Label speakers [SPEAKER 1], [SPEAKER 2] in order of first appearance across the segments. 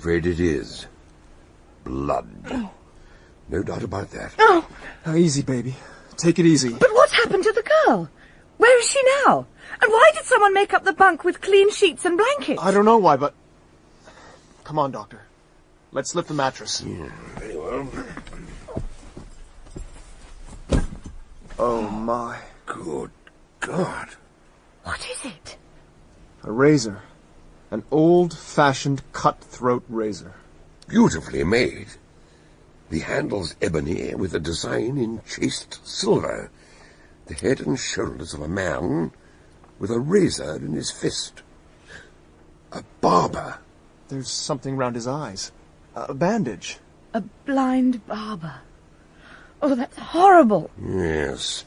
[SPEAKER 1] afraid it is. Blood. Oh. No doubt about that.
[SPEAKER 2] Oh.
[SPEAKER 3] Now, easy, baby. Take it easy.
[SPEAKER 2] But what's happened to the girl? Where is she now? And why did someone make up the bunk with clean sheets and blankets?
[SPEAKER 3] I don't know why, but... Come on, Doctor. Let's lift the mattress.
[SPEAKER 1] Yeah, very well.
[SPEAKER 3] Oh, my.
[SPEAKER 1] Good God.
[SPEAKER 2] What is it?
[SPEAKER 3] A razor. An old-fashioned cutthroat razor.
[SPEAKER 1] Beautifully made. The handle's ebony with a design in chased silver. The head and shoulders of a man with a razor in his fist. A barber.
[SPEAKER 3] There's something round his eyes. A bandage.
[SPEAKER 2] A blind barber. Oh, that's horrible.
[SPEAKER 1] Yes.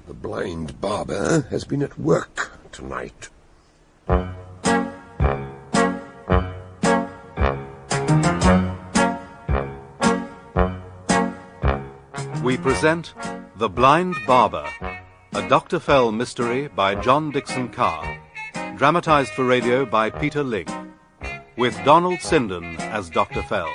[SPEAKER 1] The blind barber has been at work tonight.
[SPEAKER 4] We present The Blind Barber, a Dr. Fell mystery by John Dickson Carr, dramatized for radio by Peter Ling, with Donald Sinden as Dr. Fell.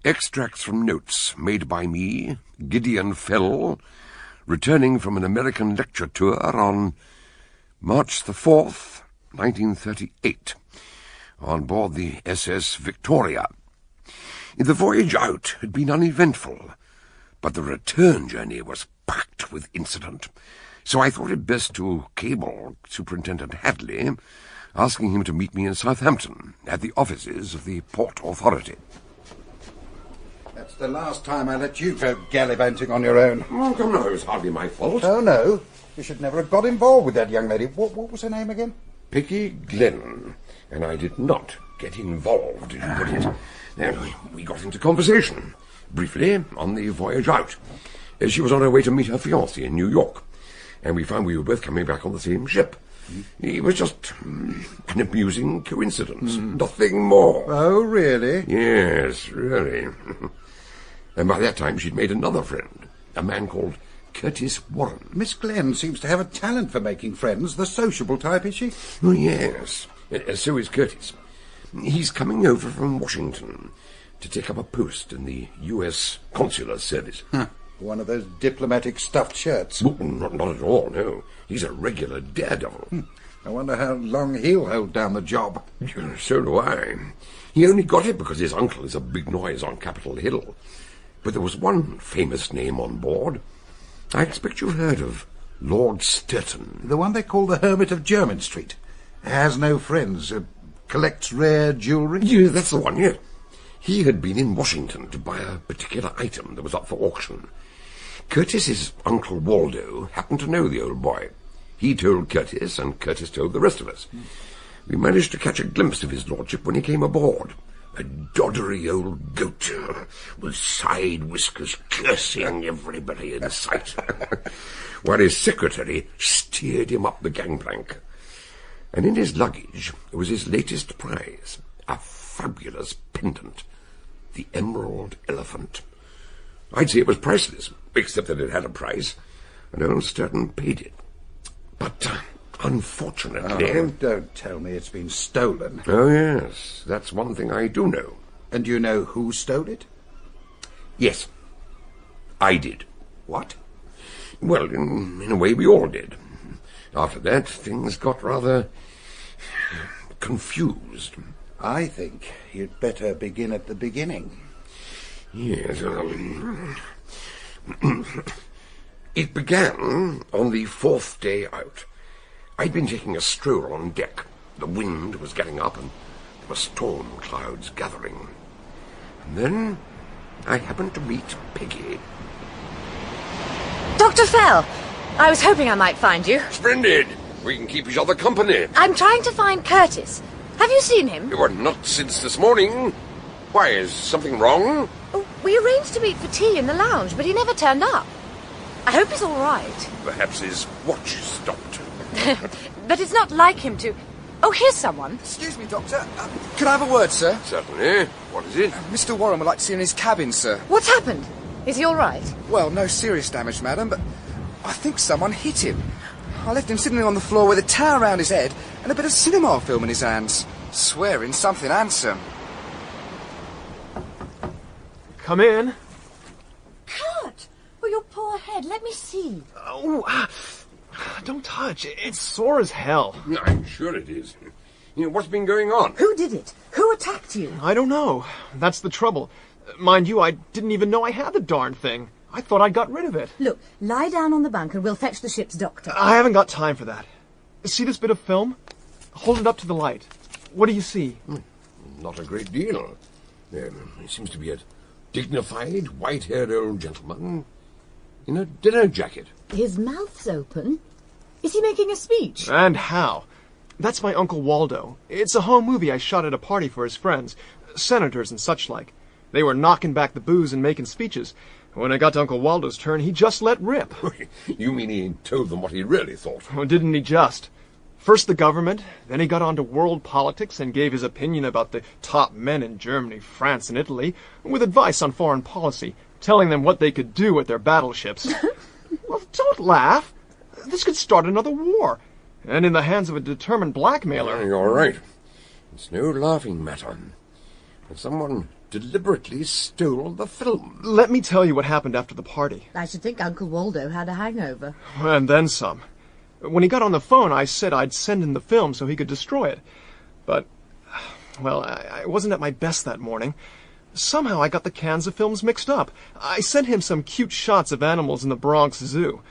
[SPEAKER 1] Extracts from notes made by me, Gideon Fell, returning from an American lecture tour on March the 4th, 1938, on board the SS Victoria. The voyage out had been uneventful, but the return journey was packed with incident, so I thought it best to cable Superintendent Hadley, asking him to meet me in Southampton at the offices of the Port Authority.
[SPEAKER 5] That's the last time I let you go gallivanting on your own.
[SPEAKER 1] Oh, come now, it's hardly my fault.
[SPEAKER 5] Oh, no. You should never have got involved with that young lady. What was her name again?
[SPEAKER 1] Peggy Glenn. And I did not get involved, as you put it. Then we got into conversation, briefly, on the voyage out. She was on her way to meet her fiancé in New York, and we found we were both coming back on the same ship. It was just an amusing coincidence. Nothing more.
[SPEAKER 5] Oh, really?
[SPEAKER 1] Yes, really. And by that time she'd made another friend, a man called Curtis Warren.
[SPEAKER 5] Miss Glenn seems to have a talent for making friends. The sociable type, is she?
[SPEAKER 1] Oh, yes. So is Curtis. He's coming over from Washington to take up a post in the U.S. Consular Service.
[SPEAKER 5] Huh. One of those diplomatic stuffed shirts.
[SPEAKER 1] Well, not at all, no. He's a regular daredevil.
[SPEAKER 5] I wonder how long he'll hold down the job.
[SPEAKER 1] So do I. He only got it because his uncle is a big noise on Capitol Hill. But there was one famous name on board. I expect you've heard of Lord Sturton.
[SPEAKER 5] The one they call the Hermit of Jermyn Street. Has no friends, collects rare jewellery.
[SPEAKER 1] Yeah, that's the one, yeah. He had been in Washington to buy a particular item that was up for auction. Curtis's Uncle Waldo happened to know the old boy. He told Curtis, and Curtis told the rest of us. We managed to catch a glimpse of his lordship when he came aboard. A doddery old goat with side whiskers cursing everybody in sight, while his secretary steered him up the gangplank. And in his luggage was his latest prize, a fabulous pendant, the Emerald Elephant. I'd say it was priceless, except that it had a price, and old Sturton paid it. But unfortunately...
[SPEAKER 5] Oh, don't tell me it's been stolen.
[SPEAKER 1] Oh, yes, that's one thing I do know.
[SPEAKER 5] And you know who stole it?
[SPEAKER 1] Yes, I did.
[SPEAKER 5] What?
[SPEAKER 1] Well, in a way we all did. After that, things got rather confused.
[SPEAKER 5] I think you'd better begin at the beginning.
[SPEAKER 1] Yes, it began on the 4th day out. I'd been taking a stroll on deck. The wind was getting up and there were storm clouds gathering. And then I happened to meet Peggy.
[SPEAKER 2] Dr. Fell! I was hoping I might find you.
[SPEAKER 1] Splendid! We can keep each other company.
[SPEAKER 2] I'm trying to find Curtis. Have you seen him?
[SPEAKER 1] Well, not since this morning. Why, is something wrong?
[SPEAKER 2] Oh, we arranged to meet for tea in the lounge, but he never turned up. I hope he's all right.
[SPEAKER 1] Perhaps his watch stopped.
[SPEAKER 2] But it's not like him to... Oh, here's someone.
[SPEAKER 6] Excuse me, Doctor. Could I have a word, sir?
[SPEAKER 1] Certainly. What is it?
[SPEAKER 6] Mr. Warren would like to see you in his cabin, sir.
[SPEAKER 2] What's happened? Is he all right?
[SPEAKER 6] Well, no serious damage, madam, but I think someone hit him. I left him sitting on the floor with a towel around his head and a bit of cinema film in his hands, swearing something handsome.
[SPEAKER 3] Come in.
[SPEAKER 2] Kurt! Oh, your poor head. Let me see.
[SPEAKER 3] Oh, don't touch. It's sore as hell.
[SPEAKER 1] I'm sure it is. What's been going on?
[SPEAKER 2] Who did it? Who attacked you?
[SPEAKER 3] I don't know. That's the trouble. Mind you, I didn't even know I had the darn thing. I thought I'd got rid of it.
[SPEAKER 2] Look, lie down on the bunk and we'll fetch the ship's doctor.
[SPEAKER 3] I haven't got time for that. See this bit of film? Hold it up to the light. What do you see?
[SPEAKER 1] Not a great deal. He seems to be a dignified, white-haired old gentleman in a dinner jacket.
[SPEAKER 2] His mouth's open. Is he making a speech?
[SPEAKER 3] And how? That's my Uncle Waldo. It's a home movie I shot at a party for his friends, senators and such like. They were knocking back the booze and making speeches. When it got to Uncle Waldo's turn, he just let rip.
[SPEAKER 1] You mean he told them what he really thought?
[SPEAKER 3] Oh, didn't he just? First the government, then he got on to world politics and gave his opinion about the top men in Germany, France, and Italy, with advice on foreign policy, telling them what they could do with their battleships. Well, don't laugh. This could start another war, and in the hands of a determined blackmailer.
[SPEAKER 1] You're right. It's no laughing matter. Someone deliberately stole the film.
[SPEAKER 3] Let me tell you what happened after the party.
[SPEAKER 2] I should think Uncle Waldo had a hangover.
[SPEAKER 3] And then some. When he got on the phone, I said I'd send him the film so he could destroy it. But, well, I wasn't at my best that morning. Somehow I got the cans of films mixed up. I sent him some cute shots of animals in the Bronx Zoo.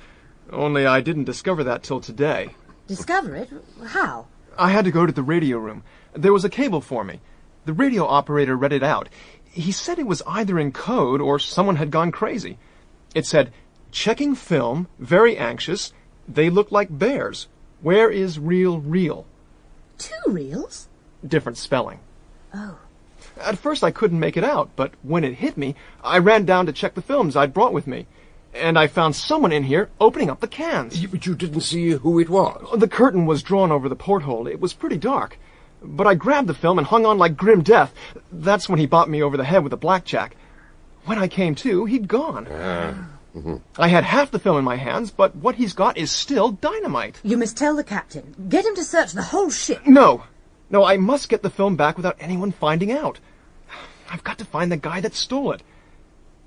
[SPEAKER 3] Only I didn't discover that till today.
[SPEAKER 2] Discover it? How?
[SPEAKER 3] I had to go to the radio room. There was a cable for me. The radio operator read it out. He said it was either in code or someone had gone crazy. It said, "Checking film, very anxious. They look like bears. Where is real?
[SPEAKER 2] 2 reels?
[SPEAKER 3] Different spelling.
[SPEAKER 2] Oh.
[SPEAKER 3] At first I couldn't make it out, but when it hit me, I ran down to check the films I'd brought with me. And I found someone in here opening up the cans.
[SPEAKER 1] But you didn't see who it was?
[SPEAKER 3] The curtain was drawn over the porthole. It was pretty dark. But I grabbed the film and hung on like grim death. That's when he bopped me over the head with a blackjack. When I came to, he'd gone. I had half the film in my hands, but what he's got is still dynamite.
[SPEAKER 2] You must tell the captain. Get him to search the whole ship.
[SPEAKER 3] No, I must get the film back without anyone finding out. I've got to find the guy that stole it.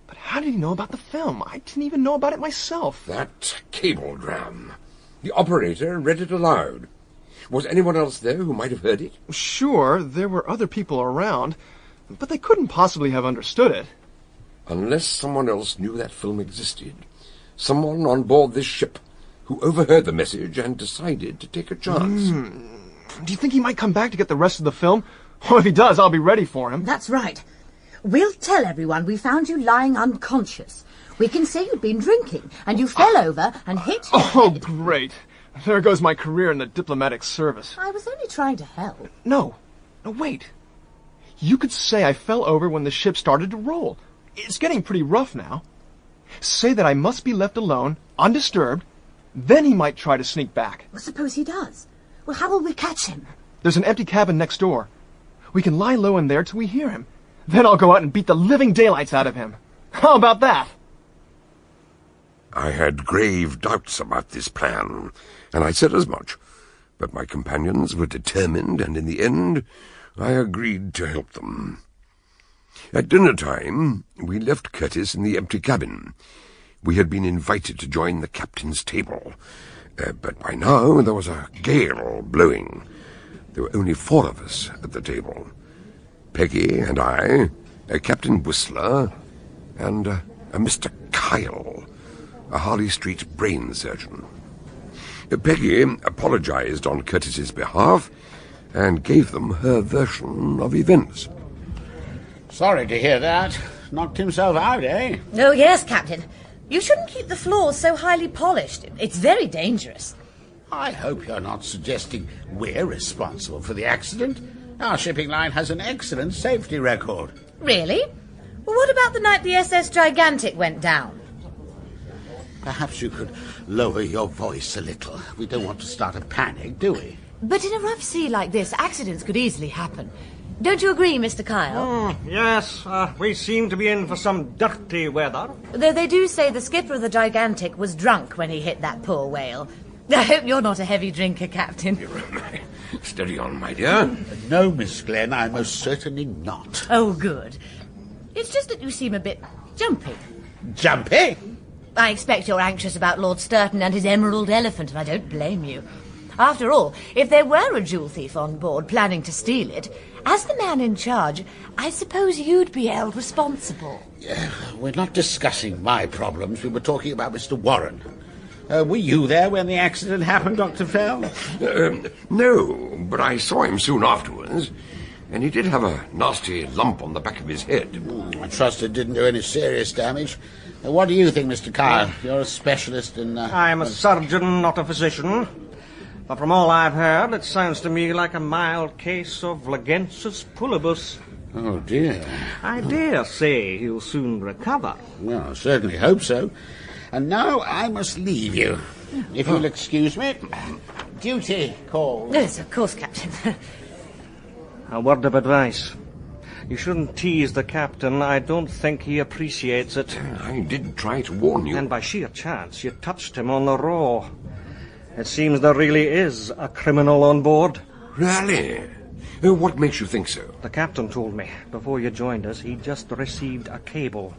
[SPEAKER 3] But how did he know about the film? I didn't even know about it myself.
[SPEAKER 1] That cablegram. The operator read it aloud. Was anyone else there who might have heard it?
[SPEAKER 3] Sure, there were other people around, but they couldn't possibly have understood it.
[SPEAKER 1] Unless someone else knew that film existed. Someone on board this ship who overheard the message and decided to take a chance.
[SPEAKER 3] Do you think he might come back to get the rest of the film? Oh, if he does, I'll be ready for him.
[SPEAKER 2] That's right. We'll tell everyone we found you lying unconscious. We can say you'd been drinking, and you fell over and hit your head.
[SPEAKER 3] Great. There goes my career in the diplomatic service.
[SPEAKER 2] I was only trying to help.
[SPEAKER 3] No, wait. You could say I fell over when the ship started to roll. It's getting pretty rough now. Say that I must be left alone, undisturbed. Then he might try to sneak back.
[SPEAKER 2] Well, suppose he does. Well, how will we catch him?
[SPEAKER 3] There's an empty cabin next door. We can lie low in there till we hear him. Then I'll go out and beat the living daylights out of him. How about that?
[SPEAKER 1] I had grave doubts about this plan, and I said as much. But my companions were determined, and in the end, I agreed to help them. At dinner time, we left Curtis in the empty cabin. We had been invited to join the captain's table, but by now there was a gale blowing. There were only 4 of us at the table. Peggy and I, Captain Whistler, and a Mr. Kyle, a Harley Street brain surgeon. Peggy apologized on Curtis's behalf and gave them her version of events.
[SPEAKER 7] Sorry to hear that. Knocked himself out, eh?
[SPEAKER 2] Oh, yes, Captain. You shouldn't keep the floors so highly polished. It's very dangerous.
[SPEAKER 7] I hope you're not suggesting we're responsible for the accident. Our shipping line has an excellent safety record.
[SPEAKER 2] Really? Well, what about the night the SS Gigantic went down?
[SPEAKER 7] perhaps you could lower your voice a little. We don't want to start a panic, do we?
[SPEAKER 2] But in a rough sea like this, accidents could easily happen. Don't you agree, Mr. Kyle?
[SPEAKER 8] Yes, we seem to be in for some dirty weather.
[SPEAKER 2] Though they do say the skipper of the Gigantic was drunk when he hit that poor whale. I hope you're not a heavy drinker, Captain.
[SPEAKER 1] Steady on, my dear.
[SPEAKER 7] No, Miss Glenn, I'm most certainly not.
[SPEAKER 2] Oh, good. It's just that you seem a bit jumpy.
[SPEAKER 7] Jumpy?
[SPEAKER 2] I expect you're anxious about Lord Sturton and his emerald elephant, and I don't blame you. After all, if there were a jewel thief on board planning to steal it, as the man in charge, I suppose you'd be held responsible.
[SPEAKER 7] Yeah, we're not discussing my problems. We were talking about Mr. Warren. Were you there when the accident happened, Dr. Fell?
[SPEAKER 1] No, but I saw him soon afterwards, and he did have a nasty lump on the back of his head.
[SPEAKER 7] I trust it didn't do any serious damage. What do you think, Mr. Carr? You're a specialist in...
[SPEAKER 8] I'm a surgeon, not a physician. But from all I've heard, it sounds to me like a mild case of Legensis pullibus.
[SPEAKER 7] Oh, dear.
[SPEAKER 8] I dare say he'll soon recover.
[SPEAKER 7] Well, I certainly hope so. And now I must leave you. If you'll excuse me. Duty call.
[SPEAKER 2] Yes, of course, Captain.
[SPEAKER 8] A word of advice. You shouldn't tease the captain. I don't think he appreciates it.
[SPEAKER 1] I did try to warn you.
[SPEAKER 8] And by sheer chance, you touched him on the raw. It seems there really is a criminal on board.
[SPEAKER 1] Really? What makes you think so?
[SPEAKER 8] The captain told me before you joined us he'd just received a cable.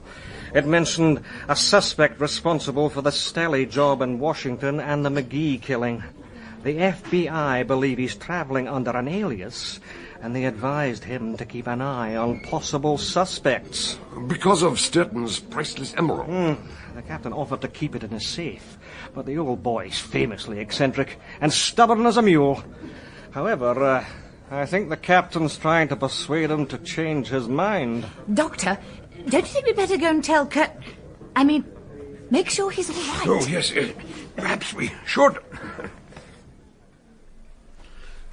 [SPEAKER 8] It mentioned a suspect responsible for the Stelly job in Washington and the McGee killing. The FBI believe he's traveling under an alias, and they advised him to keep an eye on possible suspects.
[SPEAKER 1] Because of Sturton's priceless emerald?
[SPEAKER 8] The captain offered to keep it in his safe, but the old boy's famously eccentric and stubborn as a mule. However, I think the captain's trying to persuade him to change his mind.
[SPEAKER 2] Doctor, don't you think we'd better go and tell Kurt... I mean, make sure he's all right?
[SPEAKER 1] Oh, yes, perhaps we should.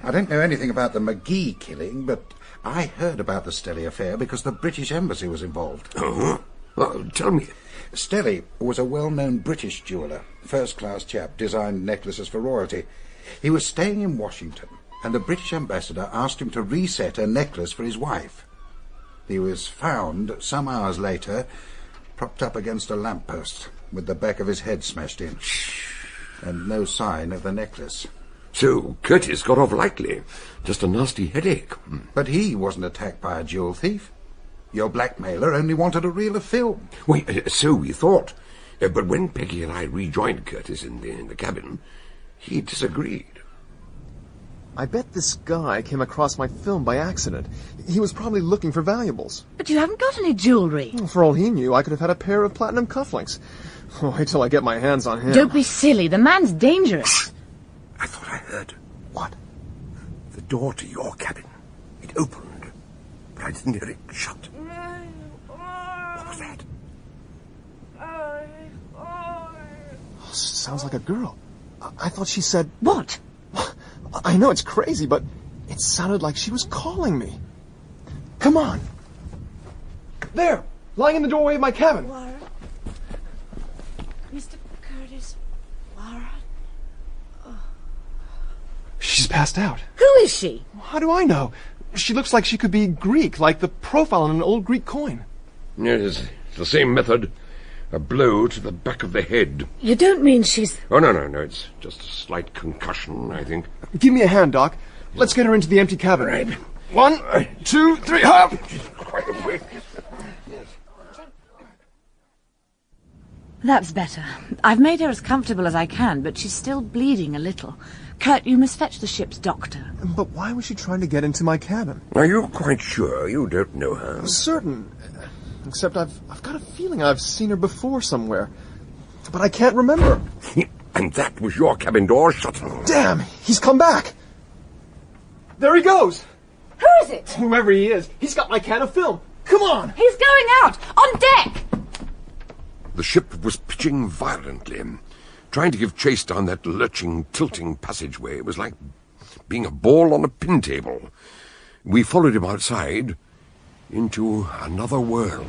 [SPEAKER 5] I don't know anything about the McGee killing, but I heard about the Stelly affair because the British Embassy was involved.
[SPEAKER 1] Oh, well, tell me.
[SPEAKER 5] Stelly was a well-known British jeweller, first-class chap, designed necklaces for royalty. He was staying in Washington, and the British ambassador asked him to reset a necklace for his wife. He was found, some hours later, propped up against a lamppost, with the back of his head smashed in, and no sign of the necklace.
[SPEAKER 1] So Curtis got off lightly. Just a nasty headache.
[SPEAKER 5] But he wasn't attacked by a jewel thief. Your blackmailer only wanted a reel of film.
[SPEAKER 1] Well, so we thought. But when Peggy and I rejoined Curtis in the cabin, he disagreed.
[SPEAKER 3] I bet this guy came across my film by accident. He was probably looking for valuables.
[SPEAKER 2] But you haven't got any jewellery.
[SPEAKER 3] For all he knew, I could have had a pair of platinum cufflinks. Wait till I get my hands on him.
[SPEAKER 2] Don't be silly. The man's dangerous.
[SPEAKER 1] I thought I heard.
[SPEAKER 3] What?
[SPEAKER 1] The door to your cabin. It opened, but I didn't hear it shut. What was that?
[SPEAKER 3] Sounds like a girl. I thought she said...
[SPEAKER 2] What?
[SPEAKER 3] I know it's crazy, but it sounded like she was calling me. Come on. There, lying in the doorway of my cabin.
[SPEAKER 9] Warren. Mr. Curtis. Warren.
[SPEAKER 3] She's passed out.
[SPEAKER 2] Who is she?
[SPEAKER 3] How do I know? She looks like she could be Greek, like the profile on an old Greek coin.
[SPEAKER 1] Yes, it's the same method. A blow to the back of the head.
[SPEAKER 2] You don't mean she's...
[SPEAKER 1] Oh, no, it's just a slight concussion, I think.
[SPEAKER 3] Give me a hand, Doc. Let's get her into the empty cabin.
[SPEAKER 1] Right.
[SPEAKER 3] 1, 2, 3, hop!
[SPEAKER 1] She's quite awake.
[SPEAKER 2] That's better. I've made her as comfortable as I can, but she's still bleeding a little. Kurt, you must fetch the ship's doctor.
[SPEAKER 3] But why was she trying to get into my cabin?
[SPEAKER 1] Are you quite sure you don't know her?
[SPEAKER 3] Certain. Except I've got a feeling I've seen her before somewhere. But I can't remember.
[SPEAKER 1] And that was your cabin door shut.
[SPEAKER 3] Damn, he's come back. There he goes.
[SPEAKER 2] Who is it?
[SPEAKER 3] Whoever he is, he's got my can of film. Come on.
[SPEAKER 2] He's going out! On deck!
[SPEAKER 1] The ship was pitching violently. Trying to give chase down that lurching, tilting passageway was like being a ball on a pin table. We followed him outside into another world.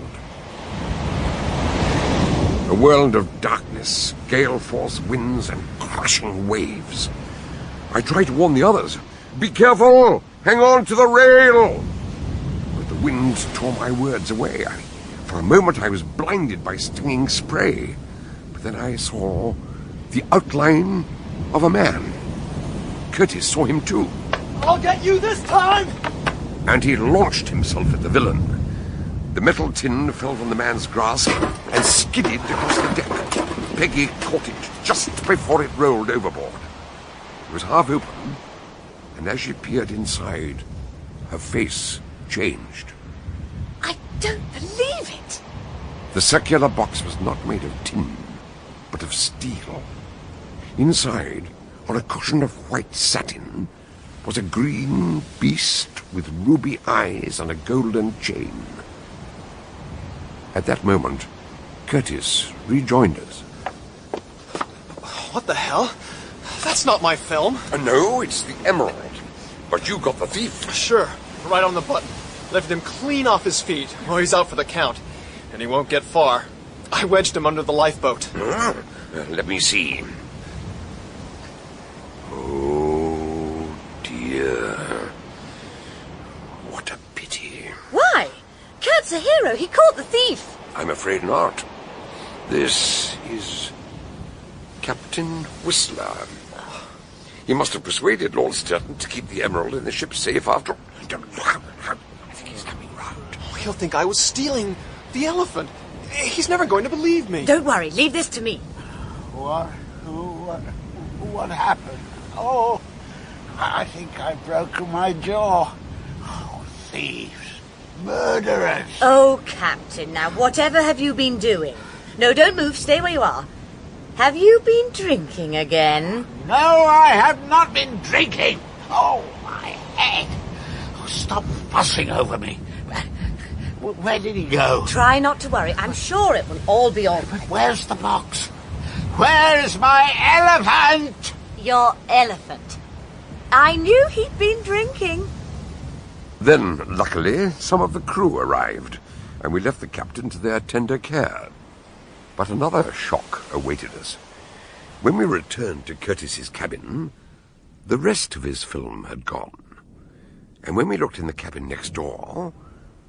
[SPEAKER 1] A world of darkness, gale-force winds and crashing waves. I tried to warn the others. Be careful! Hang on to the rail! But the wind tore my words away. For a moment I was blinded by stinging spray. But then I saw the outline of a man. Curtis saw him too.
[SPEAKER 3] I'll get you this time!
[SPEAKER 1] And he launched himself at the villain. The metal tin fell from the man's grasp and skidded across the deck. Peggy caught it just before it rolled overboard. It was half open, and as she peered inside, her face changed.
[SPEAKER 2] I don't believe it.
[SPEAKER 1] The circular box was not made of tin, but of steel. Inside, on a cushion of white satin, was a green beast with ruby eyes and a golden chain. At that moment, Curtis rejoined us.
[SPEAKER 3] What the hell? That's not my film.
[SPEAKER 1] No, it's the emerald. But you got the thief.
[SPEAKER 3] Sure, right on the button. Lifted him clean off his feet. Oh, he's out for the count. And he won't get far. I wedged him under the lifeboat.
[SPEAKER 1] Let me see. Oh, dear. What a pity.
[SPEAKER 2] Why? Kurt's a hero. He caught the thief.
[SPEAKER 1] I'm afraid not. This is Captain Whistler. He must have persuaded Lord Sturton to keep the emerald in the ship safe after... I think he's coming round.
[SPEAKER 3] Oh, he'll think I was stealing the elephant. He's never going to believe me.
[SPEAKER 2] Don't worry. Leave this to me.
[SPEAKER 7] What happened? Oh, I think I've broken my jaw. Oh, thieves. Murderers.
[SPEAKER 2] Oh, Captain, now whatever have you been doing? No, don't move. Stay where you are. Have you been drinking again?
[SPEAKER 7] No, I have not been drinking. Oh, my head. Oh, stop fussing over me. Where did he go?
[SPEAKER 2] Try not to worry. I'm sure it will all be all right.
[SPEAKER 7] Where's the box? Where's my elephant?
[SPEAKER 2] Your elephant. I knew he'd been drinking.
[SPEAKER 1] Then, luckily, some of the crew arrived, and we left the captain to their tender care. But another shock awaited us. When we returned to Curtis's cabin, the rest of his film had gone. And when we looked in the cabin next door,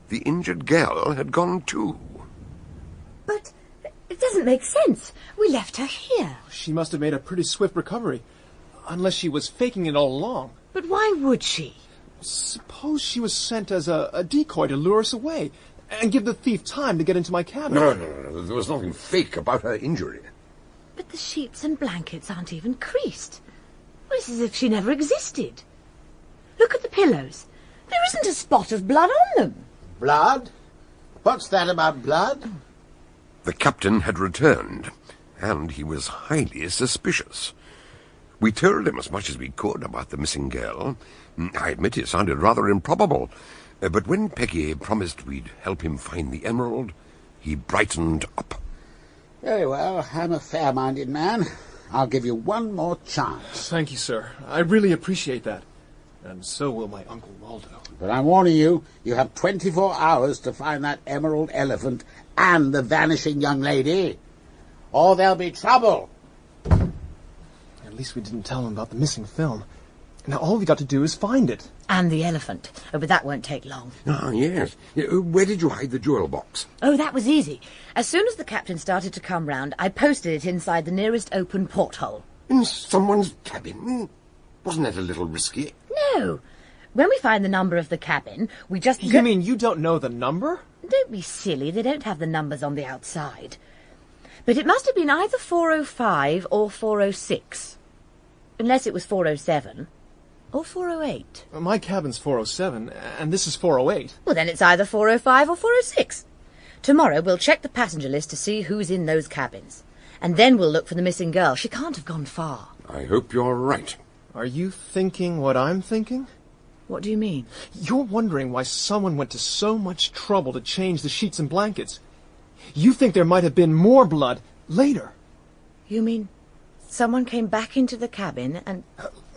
[SPEAKER 1] the injured girl had gone too.
[SPEAKER 2] But it doesn't make sense. We left her here.
[SPEAKER 3] She must have made a pretty swift recovery. Unless she was faking it all along.
[SPEAKER 2] But why would she?
[SPEAKER 3] Suppose she was sent as a decoy to lure us away and give the thief time to get into my cabin.
[SPEAKER 1] No. There was nothing fake about her injury.
[SPEAKER 2] But the sheets and blankets aren't even creased. Well, it's as if she never existed. Look at the pillows. There isn't a spot of blood on them.
[SPEAKER 7] Blood? What's that about blood?
[SPEAKER 1] The captain had returned, and he was highly suspicious. We told him as much as we could about the missing girl. I admit it sounded rather improbable, but when Peggy promised we'd help him find the emerald, he brightened up.
[SPEAKER 7] Very well, I'm a fair-minded man. I'll give you one more chance.
[SPEAKER 3] Thank you, sir. I really appreciate that. And so will my Uncle Waldo.
[SPEAKER 7] But I'm warning you, you have 24 hours to find that emerald elephant and the vanishing young lady, or there'll be trouble.
[SPEAKER 3] At least we didn't tell him about the missing film. Now all we got to do is find it.
[SPEAKER 2] And the elephant. Oh, but that won't take long.
[SPEAKER 1] Ah, yes. Where did you hide the jewel box?
[SPEAKER 2] Oh, that was easy. As soon as the captain started to come round, I posted it inside the nearest open porthole.
[SPEAKER 1] In someone's cabin? Wasn't that a little risky?
[SPEAKER 2] No. When we find the number of the cabin, we just...
[SPEAKER 3] You mean you don't know the number?
[SPEAKER 2] Don't be silly. They don't have the numbers on the outside. But it must have been either 405 or 406. Unless it was 407. Or 408.
[SPEAKER 3] My cabin's 407, and this is 408.
[SPEAKER 2] Well, then it's either 405 or 406. Tomorrow we'll check the passenger list to see who's in those cabins. And then we'll look for the missing girl. She can't have gone far.
[SPEAKER 1] I hope you're right.
[SPEAKER 3] Are you thinking what I'm thinking?
[SPEAKER 2] What do you mean?
[SPEAKER 3] You're wondering why someone went to so much trouble to change the sheets and blankets. You think there might have been more blood later.
[SPEAKER 2] You mean someone came back into the cabin and...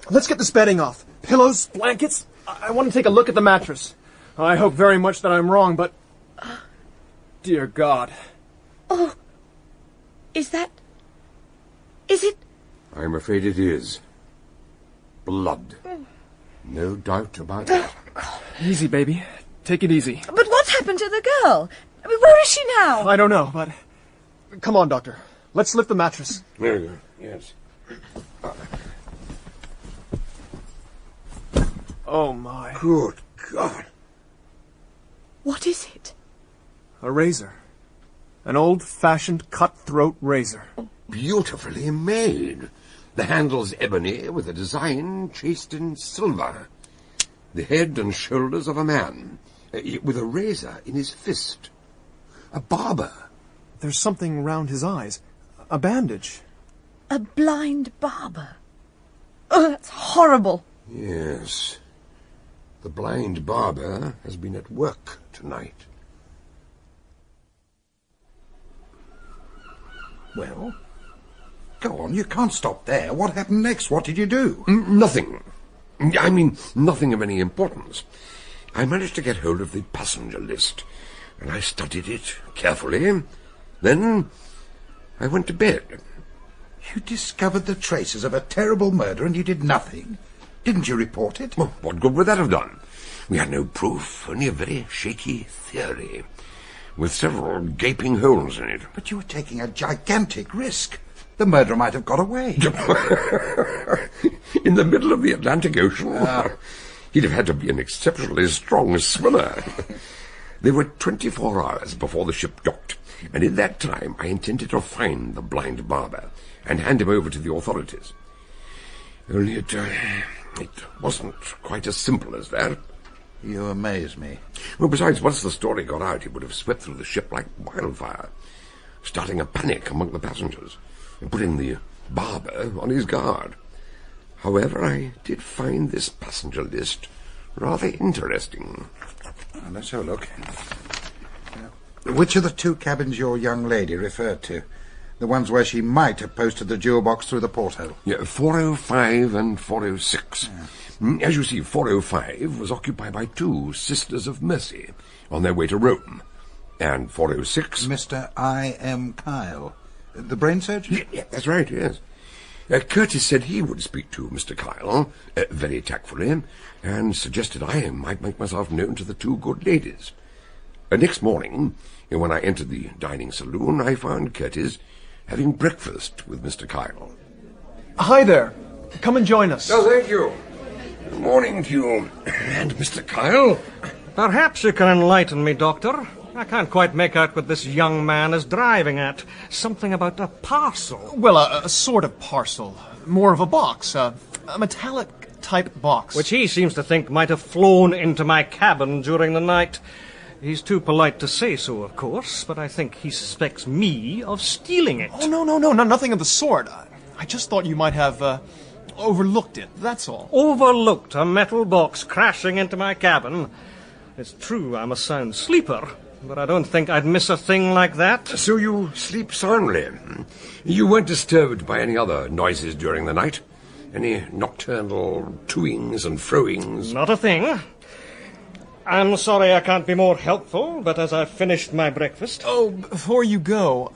[SPEAKER 3] Let's get this bedding off. Pillows, blankets. I want to take a look at the mattress. I hope very much that I'm wrong, but... Dear God.
[SPEAKER 2] Oh,
[SPEAKER 9] Is it?
[SPEAKER 1] I'm afraid it is. Blood. No doubt about it.
[SPEAKER 3] Easy, baby. Take it easy.
[SPEAKER 2] But what's happened to the girl? I mean, where is she now?
[SPEAKER 3] I don't know, but... Come on, Doctor. Let's lift the mattress.
[SPEAKER 1] There we go. Yes.
[SPEAKER 3] Oh, my.
[SPEAKER 1] Good God.
[SPEAKER 2] What is it?
[SPEAKER 3] A razor. An old-fashioned cutthroat razor.
[SPEAKER 1] Beautifully made. The handle's ebony with a design chased in silver. The head and shoulders of a man, with a razor in his fist. A barber.
[SPEAKER 3] There's something round his eyes. A bandage.
[SPEAKER 2] A blind barber. Oh, that's horrible.
[SPEAKER 1] Yes. The blind barber has been at work tonight.
[SPEAKER 5] Well, go on, you can't stop there. What happened next? What did you do?
[SPEAKER 1] Nothing. I mean, nothing of any importance. I managed to get hold of the passenger list, and I studied it carefully. Then I went to bed.
[SPEAKER 5] You discovered the traces of a terrible murder and you did nothing. Didn't you report it?
[SPEAKER 1] Well, what good would that have done? We had no proof, only a very shaky theory, with several gaping holes in it.
[SPEAKER 5] But you were taking a gigantic risk. The murderer might have got away.
[SPEAKER 1] In the middle of the Atlantic Ocean? He'd have had to be an exceptionally strong swimmer. There were 24 hours before the ship docked, and in that time I intended to find the blind barber and hand him over to the authorities. Only it wasn't quite as simple as that.
[SPEAKER 5] You amaze me.
[SPEAKER 1] Well, besides, once the story got out, it would have swept through the ship like wildfire, starting a panic among the passengers and putting the barber on his guard. However, I did find this passenger list rather interesting.
[SPEAKER 5] Let's have a look. Which of the two cabins your young lady referred to? The ones where she might have posted the jewel box through the porthole?
[SPEAKER 1] Yeah, 405 and 406. Yeah. As you see, 405 was occupied by two Sisters of Mercy on their way to Rome. And 406...
[SPEAKER 5] Mr. I.M. Kyle, the brain surgeon?
[SPEAKER 1] Yeah, that's right, yes. Curtis said he would speak to Mr. Kyle, very tactfully, and suggested I might make myself known to the two good ladies. Next morning, when I entered the dining saloon, I found Curtis having breakfast with Mr. Kyle.
[SPEAKER 3] Hi there. Come and join us.
[SPEAKER 1] Oh, thank you. Good morning to you. And Mr. Kyle?
[SPEAKER 8] Perhaps you can enlighten me, Doctor. I can't quite make out what this young man is driving at. Something about a parcel.
[SPEAKER 3] Well, a sort of parcel. More of a box. A metallic-type box.
[SPEAKER 8] Which he seems to think might have flown into my cabin during the night. He's too polite to say so, of course, but I think he suspects me of stealing it.
[SPEAKER 3] Oh, no, nothing of the sort. I just thought you might have, overlooked it, that's all.
[SPEAKER 8] Overlooked a metal box crashing into my cabin? It's true I'm a sound sleeper, but I don't think I'd miss a thing like that.
[SPEAKER 1] So you sleep soundly. You weren't disturbed by any other noises during the night? Any nocturnal toings and froings?
[SPEAKER 8] Not a thing. I'm sorry I can't be more helpful, but as I've finished my breakfast...
[SPEAKER 3] Oh, before you go,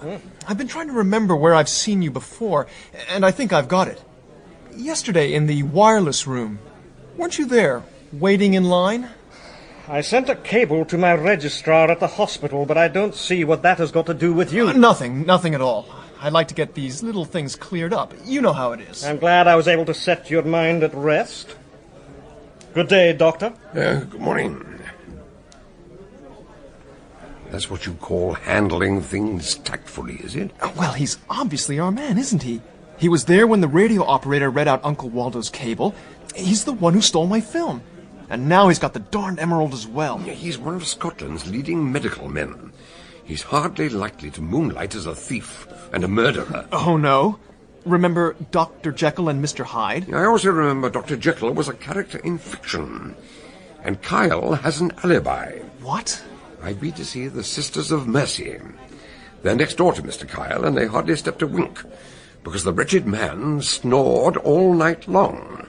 [SPEAKER 3] I've been trying to remember where I've seen you before, and I think I've got it. Yesterday in the wireless room. Weren't you there, waiting in line?
[SPEAKER 8] I sent a cable to my registrar at the hospital, but I don't see what that has got to do with you.
[SPEAKER 3] Nothing at all. I'd like to get these little things cleared up. You know how it is.
[SPEAKER 8] I'm glad I was able to set your mind at rest. Good day, Doctor.
[SPEAKER 1] Good morning. That's what you call handling things tactfully, is it?
[SPEAKER 3] Well, he's obviously our man, isn't he? He was there when the radio operator read out Uncle Waldo's cable. He's the one who stole my film. And now he's got the darned emerald as well.
[SPEAKER 1] He's one of Scotland's leading medical men. He's hardly likely to moonlight as a thief and a murderer.
[SPEAKER 3] Oh, no? Remember Dr. Jekyll and Mr. Hyde?
[SPEAKER 1] I also remember Dr. Jekyll was a character in fiction. And Kyle has an alibi.
[SPEAKER 3] What?
[SPEAKER 1] I'd be to see the Sisters of Mercy. They're next door to Mr. Kyle, and they hardly stepped a wink, because the wretched man snored all night long.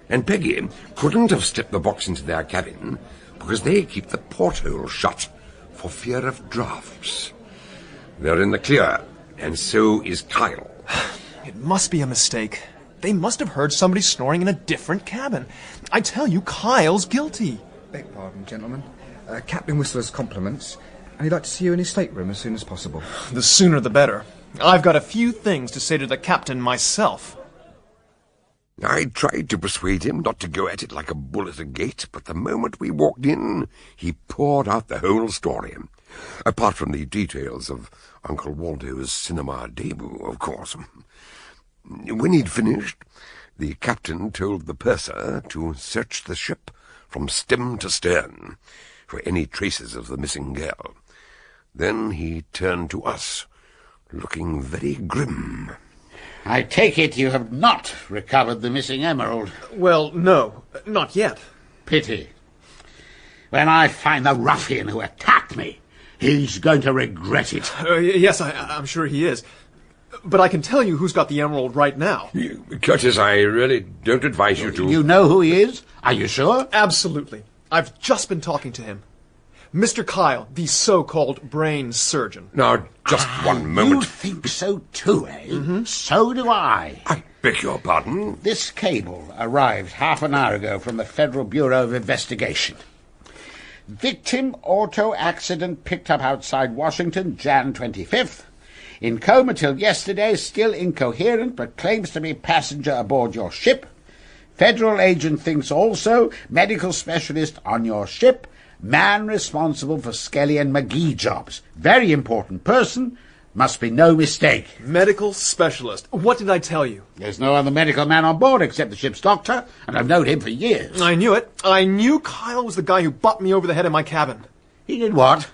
[SPEAKER 1] And Peggy couldn't have slipped the box into their cabin, because they keep the porthole shut for fear of drafts. They're in the clear. And so is Kyle.
[SPEAKER 3] It must be a mistake. They must have heard somebody snoring in a different cabin. I tell you, Kyle's guilty.
[SPEAKER 6] Beg pardon, gentlemen. Captain Whistler's compliments, and he'd like to see you in his stateroom as soon as possible.
[SPEAKER 3] The sooner the better. I've got a few things to say to the captain myself.
[SPEAKER 1] I tried to persuade him not to go at it like a bull at a gate, but the moment we walked in, he poured out the whole story. Apart from the details of Uncle Waldo's cinema debut, of course. When he'd finished, the captain told the purser to search the ship from stem to stern for any traces of the missing girl. Then he turned to us, looking very grim.
[SPEAKER 7] I take it you have not recovered the missing emerald.
[SPEAKER 3] Well, no, not yet.
[SPEAKER 7] Pity. When I find the ruffian who attacked me, he's going to regret it.
[SPEAKER 3] Yes, I'm sure he is. But I can tell you who's got the emerald right now.
[SPEAKER 1] Curtis, I really don't advise you to...
[SPEAKER 7] You know who he is? Are you sure?
[SPEAKER 3] Absolutely. I've just been talking to him. Mr. Kyle, the so-called brain surgeon.
[SPEAKER 1] Now, just one moment.
[SPEAKER 7] You think so too, eh? Mm-hmm. So do I.
[SPEAKER 1] I beg your pardon?
[SPEAKER 7] This cable arrived half an hour ago from the Federal Bureau of Investigation. Victim auto accident picked up outside Washington, Jan 25th. In coma till yesterday, still incoherent, but claims to be passenger aboard your ship. Federal agent thinks also medical specialist on your ship. Man responsible for Skelly and McGee jobs. Very important person. Must be no mistake.
[SPEAKER 3] Medical specialist. What did I tell you?
[SPEAKER 7] There's no other medical man on board except the ship's doctor, and I've known him for years.
[SPEAKER 3] I knew it. I knew Kyle was the guy who bumped me over the head in my cabin.
[SPEAKER 7] He did what?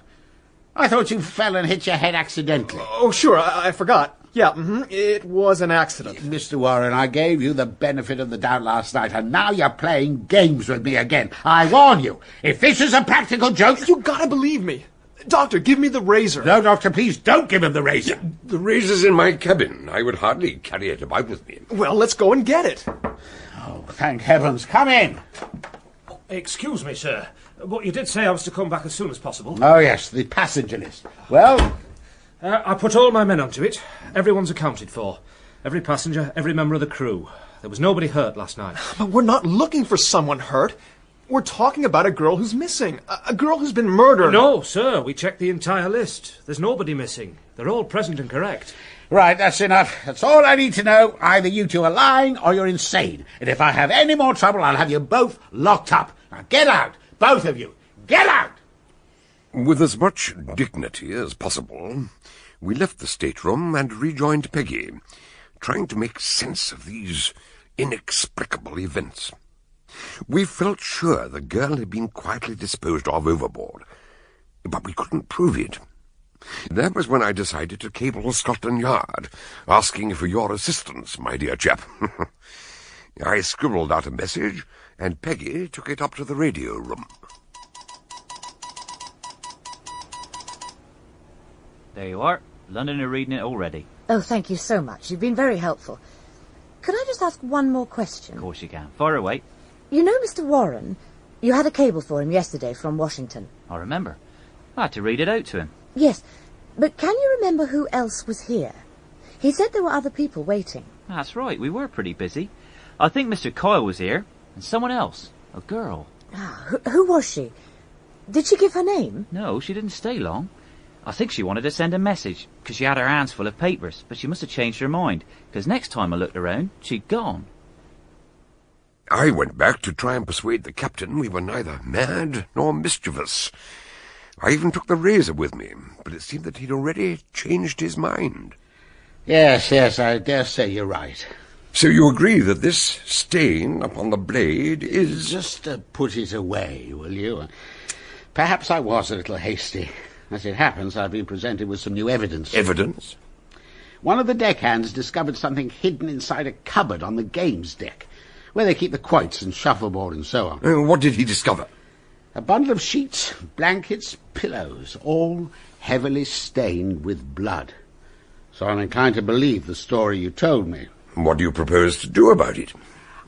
[SPEAKER 7] I thought you fell and hit your head accidentally.
[SPEAKER 3] Oh, sure, I forgot. Yeah, it was an accident.
[SPEAKER 7] Mr. Warren, I gave you the benefit of the doubt last night, and now you're playing games with me again. I warn you, if this is a practical joke...
[SPEAKER 3] You gotta believe me. Doctor, give me the razor.
[SPEAKER 7] No, Doctor, please don't give him the razor.
[SPEAKER 1] The razor's in my cabin. I would hardly carry it about with me.
[SPEAKER 3] Well, let's go and get it.
[SPEAKER 7] Oh, thank heavens. Come in.
[SPEAKER 10] Excuse me, sir. But you did say I was to come back as soon as possible.
[SPEAKER 7] Oh, yes, the passenger list. Well...
[SPEAKER 10] I put all my men onto it. Everyone's accounted for. Every passenger, every member of the crew. There was nobody hurt last night.
[SPEAKER 3] But we're not looking for someone hurt. We're talking about a girl who's missing. A girl who's been murdered.
[SPEAKER 10] No, sir. We checked the entire list. There's nobody missing. They're all present and correct.
[SPEAKER 7] Right, that's enough. That's all I need to know. Either you two are lying or you're insane. And if I have any more trouble, I'll have you both locked up. Now get out. Both of you. Get out!
[SPEAKER 1] With as much dignity as possible, we left the stateroom and rejoined Peggy, trying to make sense of these inexplicable events. We felt sure the girl had been quietly disposed of overboard, but we couldn't prove it. That was when I decided to cable Scotland Yard, asking for your assistance, my dear chap. I scribbled out a message, and Peggy took it up to the radio room.
[SPEAKER 11] There you are. London are reading it already.
[SPEAKER 2] Oh, thank you so much. You've been very helpful. Could I just ask one more question?
[SPEAKER 11] Of course you can. Fire away.
[SPEAKER 2] You know Mr. Warren? You had a cable for him yesterday from Washington.
[SPEAKER 11] I remember. I had to read it out to him.
[SPEAKER 2] Yes, but can you remember who else was here? He said there were other people waiting.
[SPEAKER 11] That's right. We were pretty busy. I think Mr. Kyle was here, and someone else. A girl.
[SPEAKER 2] Ah, who was she? Did she give her name?
[SPEAKER 11] No, she didn't stay long. I think she wanted to send a message, because she had her hands full of papers, but she must have changed her mind, because next time I looked around, she'd gone.
[SPEAKER 1] I went back to try and persuade the captain we were neither mad nor mischievous. I even took the razor with me, but it seemed that he'd already changed his mind.
[SPEAKER 7] Yes, I dare say you're right.
[SPEAKER 1] So you agree that this stain upon the blade is...
[SPEAKER 7] Just put it away, will you? Perhaps I was a little hasty. As it happens, I've been presented with some new evidence.
[SPEAKER 1] Evidence?
[SPEAKER 7] One of the deckhands discovered something hidden inside a cupboard on the games deck, where they keep the quoits and shuffleboard and so on.
[SPEAKER 1] What did he discover?
[SPEAKER 7] A bundle of sheets, blankets, pillows, all heavily stained with blood. So I'm inclined to believe the story you told me.
[SPEAKER 1] What do you propose to do about it?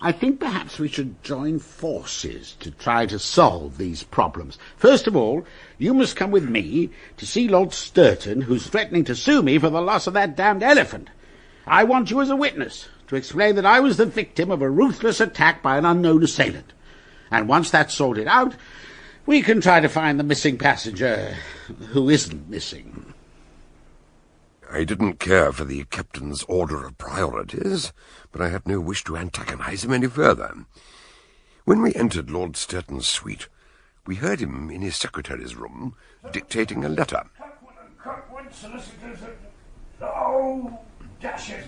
[SPEAKER 7] I think perhaps we should join forces to try to solve these problems. First of all, you must come with me to see Lord Sturton, who's threatening to sue me for the loss of that damned elephant. I want you as a witness to explain that I was the victim of a ruthless attack by an unknown assailant. And once that's sorted out, we can try to find the missing passenger who isn't missing.
[SPEAKER 1] I didn't care for the captain's order of priorities, but I had no wish to antagonize him any further. When we entered Lord Sturton's suite, we heard him in his secretary's room dictating a letter.
[SPEAKER 12] Solicitors. Oh, dash it.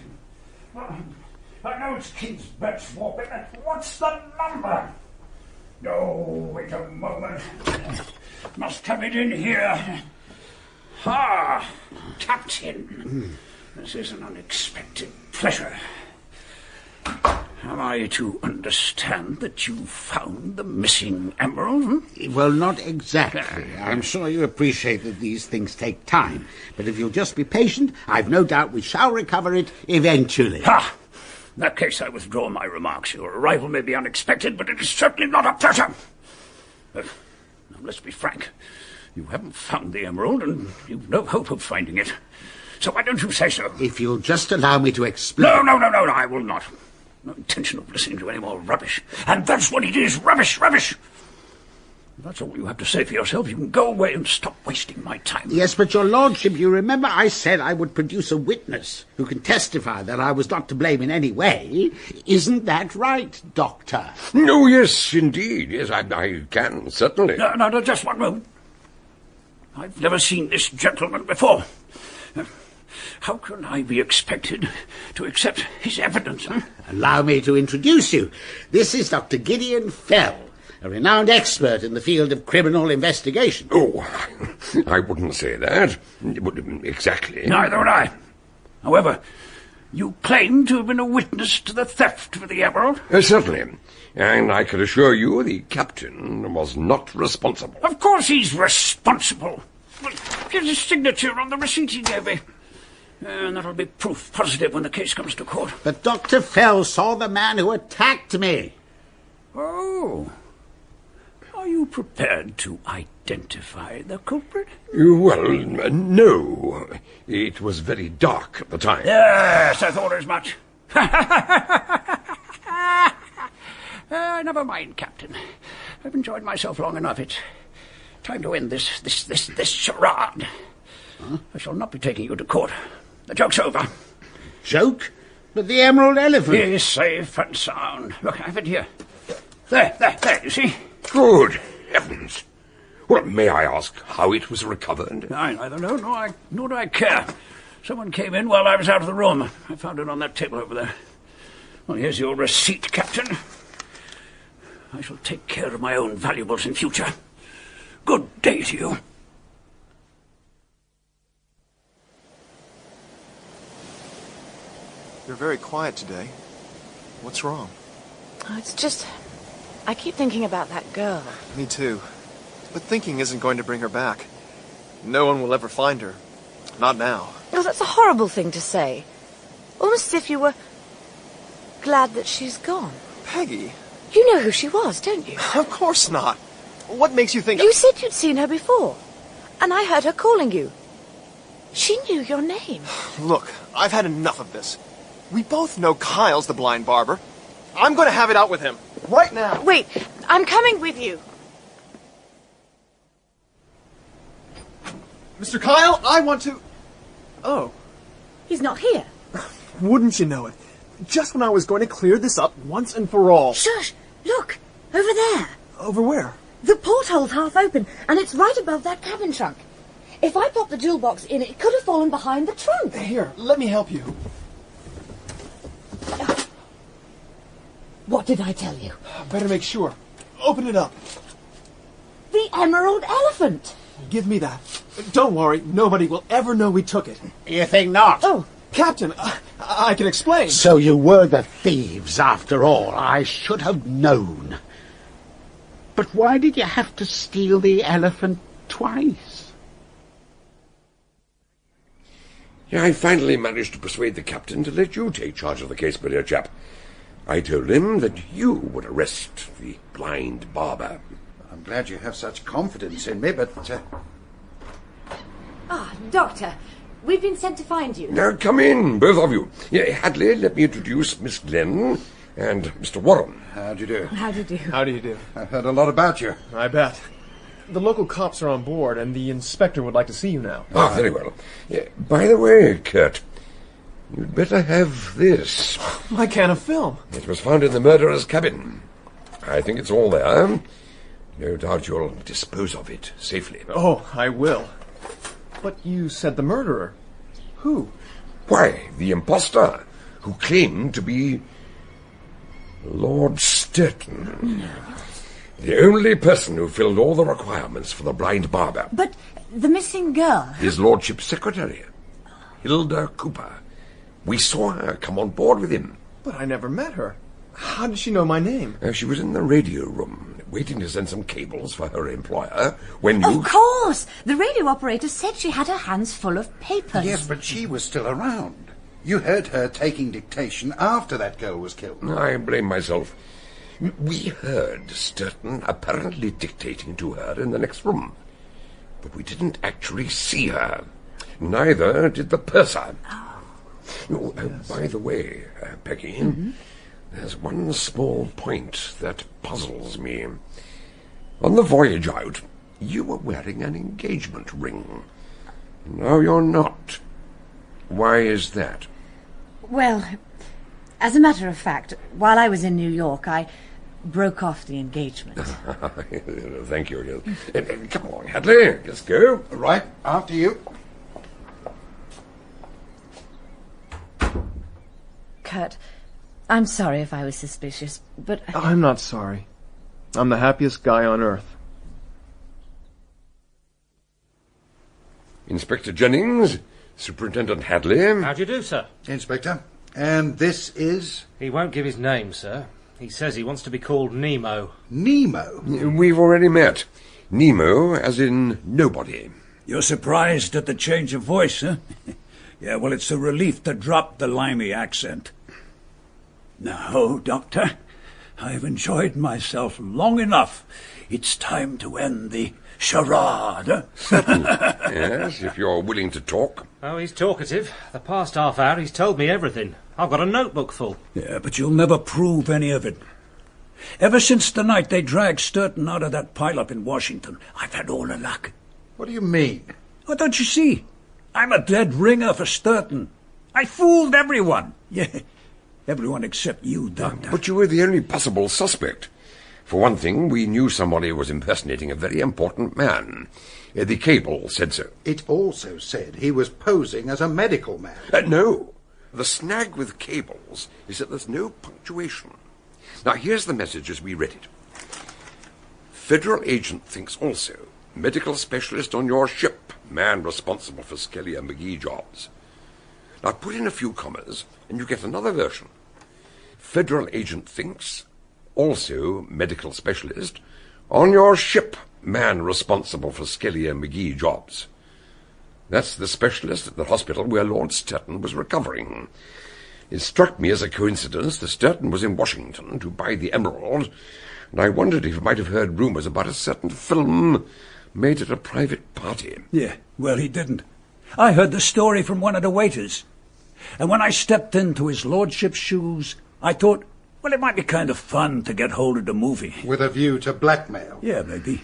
[SPEAKER 12] I know it's King's Bench Walk, but what's the number? No, wait a moment. Must have it in here. Ah, Captain. This is an unexpected pleasure. Am I to understand that you found the missing emerald?
[SPEAKER 7] Well, not exactly. I'm sure you appreciate that these things take time. But if you'll just be patient, I've no doubt we shall recover it eventually.
[SPEAKER 12] Ha! In that case, I withdraw my remarks. Your arrival may be unexpected, but it is certainly not a pleasure. Now, let's be frank. You haven't found the emerald, and you've no hope of finding it. So why don't you say so?
[SPEAKER 7] If you'll just allow me to explain...
[SPEAKER 12] No, I will not. No intention of listening to any more rubbish. And that's what it is, rubbish. If that's all you have to say for yourself, you can go away and stop wasting my time.
[SPEAKER 7] Yes, but your lordship, you remember I said I would produce a witness who can testify that I was not to blame in any way. Isn't that right, Doctor?
[SPEAKER 1] No, yes, indeed. Yes, I can, certainly.
[SPEAKER 12] No, just one moment. I've never seen this gentleman before. How can I be expected to accept his evidence? Huh?
[SPEAKER 7] Allow me to introduce you. This is Dr. Gideon Fell, a renowned expert in the field of criminal investigation.
[SPEAKER 1] Oh, I wouldn't say that. Exactly.
[SPEAKER 12] Neither would I. However, you claim to have been a witness to the theft of the emerald?
[SPEAKER 1] Certainly. And I can assure you the captain was not responsible.
[SPEAKER 12] Of course he's responsible. Here's his signature on the receipt he gave me. And that'll be proof positive when the case comes to court.
[SPEAKER 7] But Dr. Fell saw the man who attacked me.
[SPEAKER 12] Oh. Are you prepared to identify the culprit?
[SPEAKER 1] Well, no. It was very dark at the time.
[SPEAKER 12] Yes, I thought as much. Never mind, Captain. I've enjoyed myself long enough. It's time to end this charade. Huh? I shall not be taking you to court. The joke's over.
[SPEAKER 7] Joke? But the emerald elephant...
[SPEAKER 12] He's safe and sound. Look, I have it here. There, you see?
[SPEAKER 1] Good heavens. Well, may I ask how it was recovered?
[SPEAKER 12] I neither know, nor do I care. Someone came in while I was out of the room. I found it on that table over there. Well, here's your receipt, Captain. I shall take care of my own valuables in future. Good day to you.
[SPEAKER 3] You're very quiet today. What's wrong?
[SPEAKER 9] Oh, it's just... I keep thinking about that girl.
[SPEAKER 3] Me too. But thinking isn't going to bring her back. No one will ever find her. Not now.
[SPEAKER 9] Oh, that's a horrible thing to say. Almost as if you were glad that she's gone.
[SPEAKER 3] Peggy!
[SPEAKER 9] You know who she was, don't you?
[SPEAKER 3] Of course not. What makes you think...
[SPEAKER 9] You said you'd seen her before. And I heard her calling you. She knew your name.
[SPEAKER 3] Look, I've had enough of this. We both know Kyle's the blind barber. I'm going to have it out with him. Right now.
[SPEAKER 9] Wait, I'm coming with you.
[SPEAKER 3] Mr. Kyle, I want to... Oh.
[SPEAKER 9] He's not here.
[SPEAKER 3] Wouldn't you know it? Just when I was going to clear this up once and for all.
[SPEAKER 9] Shush! Look! Over there!
[SPEAKER 3] Over where?
[SPEAKER 9] The porthole's half open, and it's right above that cabin trunk. If I pop the jewel box in, it could have fallen behind the trunk.
[SPEAKER 3] Here, let me help you.
[SPEAKER 9] What did I tell you?
[SPEAKER 3] Better make sure. Open it up.
[SPEAKER 9] The emerald elephant.
[SPEAKER 3] Give me that. Don't worry, nobody will ever know we took it.
[SPEAKER 7] You think not?
[SPEAKER 9] Oh.
[SPEAKER 3] Captain, I can explain.
[SPEAKER 7] So you were the thieves, after all. I should have known. But why did you have to steal the elephant twice?
[SPEAKER 1] I finally managed to persuade the captain to let you take charge of the case, my dear chap. I told him that you would arrest the blind barber.
[SPEAKER 5] I'm glad you have such confidence in me, but...
[SPEAKER 9] Doctor, we've been sent to find you.
[SPEAKER 1] Now, come in, both of you. Hadley, let me introduce Miss Glenn and Mr. Warren.
[SPEAKER 5] How do you do?
[SPEAKER 9] How do you do?
[SPEAKER 3] How do you do?
[SPEAKER 5] I've heard a lot about you.
[SPEAKER 3] I bet. The local cops are on board, and the inspector would like to see you now.
[SPEAKER 1] Ah, very well. By the way, Kurt, you'd better have this.
[SPEAKER 3] My can of film.
[SPEAKER 1] It was found in the murderer's cabin. I think it's all there. No doubt you'll dispose of it safely.
[SPEAKER 3] Oh, I will. But you said the murderer. Who?
[SPEAKER 1] Why, the impostor who claimed to be Lord Sturton. The only person who filled all the requirements for the blind barber.
[SPEAKER 2] But the missing girl...
[SPEAKER 1] His lordship's secretary, Hilda Cooper. We saw her come on board with him.
[SPEAKER 3] But I never met her. How did she know my name?
[SPEAKER 1] She was in the radio room, waiting to send some cables for her employer, when you...
[SPEAKER 2] Of course! The radio operator said she had her hands full of papers.
[SPEAKER 5] Yes, but she was still around. You heard her taking dictation after that girl was killed.
[SPEAKER 1] I blame myself. We heard Sturton apparently dictating to her in the next room. But we didn't actually see her. Neither did the purser. By the way, Peggy, there's one small point that puzzles me. On the voyage out, you were wearing an engagement ring. Now you're not. Why is that?
[SPEAKER 2] Well, as a matter of fact, while I was in New York, I broke off the engagement.
[SPEAKER 1] Thank you. Come on, Hadley, let's go.
[SPEAKER 5] Right, after you.
[SPEAKER 2] Kurt, I'm sorry if I was suspicious, but...
[SPEAKER 3] I'm not sorry. I'm the happiest guy on earth.
[SPEAKER 1] Inspector Jennings, Superintendent Hadley.
[SPEAKER 10] How do you do, sir?
[SPEAKER 5] Inspector. And this is...
[SPEAKER 10] He won't give his name, sir. He says he wants to be called Nemo.
[SPEAKER 5] Nemo?
[SPEAKER 1] We've already met. Nemo, as in nobody.
[SPEAKER 13] You're surprised at the change of voice, huh? Yeah, well, it's a relief to drop the limey accent. Now, Doctor, I've enjoyed myself long enough. It's time to end the charade.
[SPEAKER 1] Yes, if you're willing to talk.
[SPEAKER 10] Oh, he's talkative. The past half hour he's told me everything. I've got a notebook full.
[SPEAKER 13] Yeah, but you'll never prove any of it. Ever since the night they dragged Sturton out of that pile-up in Washington, I've had all the luck.
[SPEAKER 5] What do you mean?
[SPEAKER 13] Oh, don't you see? I'm a dead ringer for Sturton. I fooled everyone. Yeah, everyone except you, Doctor.
[SPEAKER 1] But you were the only possible suspect. For one thing, we knew somebody was impersonating a very important man. The cable said so.
[SPEAKER 5] It also said he was posing as a medical man.
[SPEAKER 1] No. The snag with cables is that there's no punctuation. Now, here's the message as we read it. Federal agent thinks also. Medical specialist on your ship. Man responsible for Skelly and McGee jobs. Now, put in a few commas, and you get another version. Federal agent thinks... also medical specialist, on your ship, man responsible for Skelly and McGee jobs. That's the specialist at the hospital where Lord Sturton was recovering. It struck me as a coincidence that Sturton was in Washington to buy the emerald, and I wondered if he might have heard rumours about a certain film made at a private party.
[SPEAKER 13] Yeah, well, he didn't. I heard the story from one of the waiters. And when I stepped into his lordship's shoes, I thought... well, it might be kind of fun to get hold of the movie.
[SPEAKER 5] With a view to blackmail?
[SPEAKER 13] Yeah, maybe.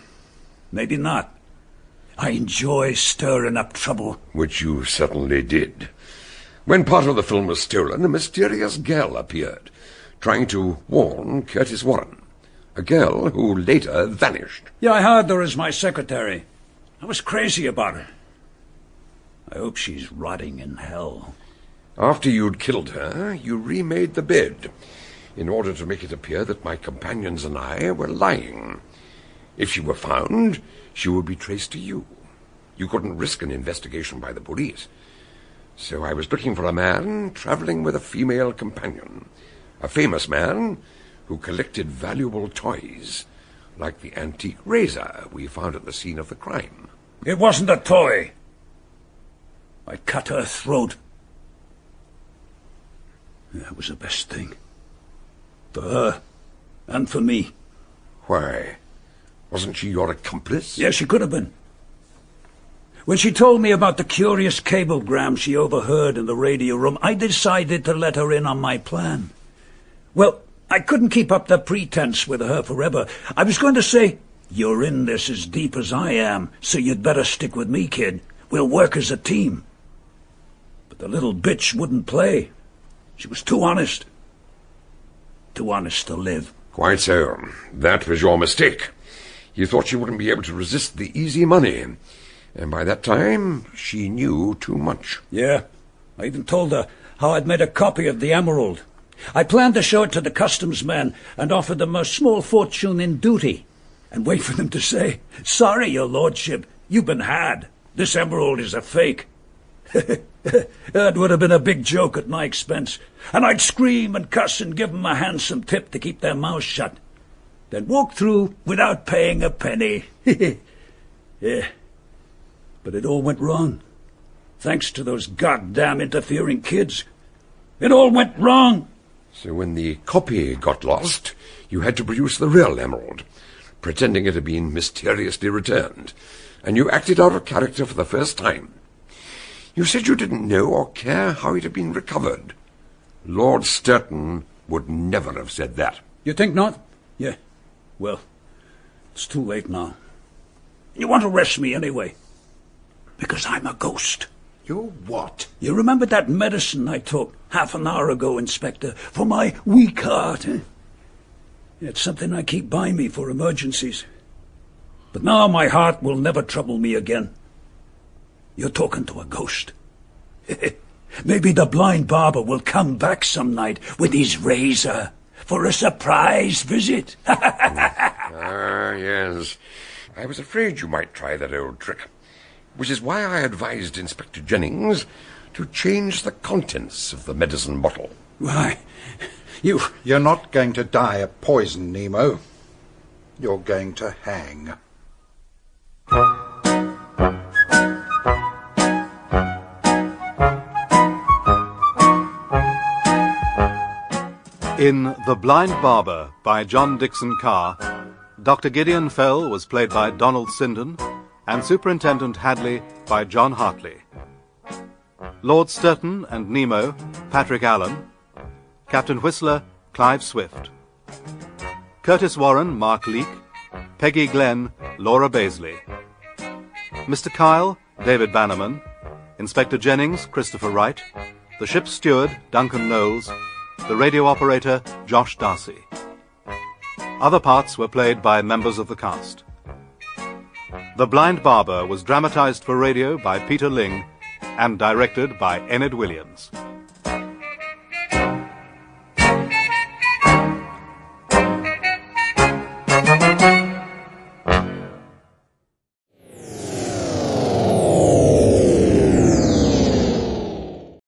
[SPEAKER 13] Maybe not. I enjoy stirring up trouble.
[SPEAKER 1] Which you certainly did. When part of the film was stolen, a mysterious girl appeared, trying to warn Curtis Warren. A girl who later vanished.
[SPEAKER 13] Yeah, I hired her as my secretary. I was crazy about her. I hope she's rotting in hell.
[SPEAKER 1] After you'd killed her, you remade the bed, in order to make it appear that my companions and I were lying. If she were found, she would be traced to you. You couldn't risk an investigation by the police. So I was looking for a man travelling with a female companion. A famous man who collected valuable toys, like the antique razor we found at the scene of the crime.
[SPEAKER 13] It wasn't a toy. I cut her throat. That was the best thing. For her. And for me.
[SPEAKER 1] Why? Wasn't she your accomplice?
[SPEAKER 13] Yes, she could have been. When she told me about the curious cablegram she overheard in the radio room, I decided to let her in on my plan. Well, I couldn't keep up the pretense with her forever. I was going to say, "You're in this as deep as I am, so you'd better stick with me, kid. We'll work as a team." But the little bitch wouldn't play. She was too honest. Too honest to live.
[SPEAKER 1] Quite so. That was your mistake. You thought she wouldn't be able to resist the easy money. And by that time, she knew too much.
[SPEAKER 13] Yeah. I even told her how I'd made a copy of the emerald. I planned to show it to the customs men and offer them a small fortune in duty. And wait for them to say, "Sorry, your lordship, you've been had. This emerald is a fake." That would have been a big joke at my expense. And I'd scream and cuss and give them a handsome tip to keep their mouths shut. Then walk through without paying a penny. Yeah. But it all went wrong. Thanks to those goddamn interfering kids. It all went wrong.
[SPEAKER 1] So when the copy got lost, you had to produce the real emerald, pretending it had been mysteriously returned, and you acted out of character for the first time. You said you didn't know or care how it had been recovered. Lord Sturton would never have said that.
[SPEAKER 13] You think not? Yeah. Well, it's too late now. You want to arrest me anyway. Because I'm a ghost.
[SPEAKER 5] You're what?
[SPEAKER 13] You remember that medicine I took half an hour ago, Inspector, for my weak heart? Eh? It's something I keep by me for emergencies. But now my heart will never trouble me again. You're talking to a ghost. Maybe the blind barber will come back some night with his razor for a surprise visit.
[SPEAKER 1] Yes. I was afraid you might try that old trick, which is why I advised Inspector Jennings to change the contents of the medicine bottle.
[SPEAKER 13] Why,
[SPEAKER 5] You're not going to die of poison, Nemo. You're going to hang.
[SPEAKER 4] In The Blind Barber by John Dickson Carr, Dr. Gideon Fell was played by Donald Sinden, and Superintendent Hadley by John Hartley. Lord Sturton and Nemo, Patrick Allen. Captain Whistler, Clive Swift. Curtis Warren, Mark Leake. Peggy Glenn, Laura Baisley. Mr. Kyle, David Bannerman. Inspector Jennings, Christopher Wright. The ship's steward, Duncan Knowles. The radio operator, Josh Darcy. Other parts were played by members of the cast. The Blind Barber was dramatized for radio by Peter Ling and directed by Enyd Williams.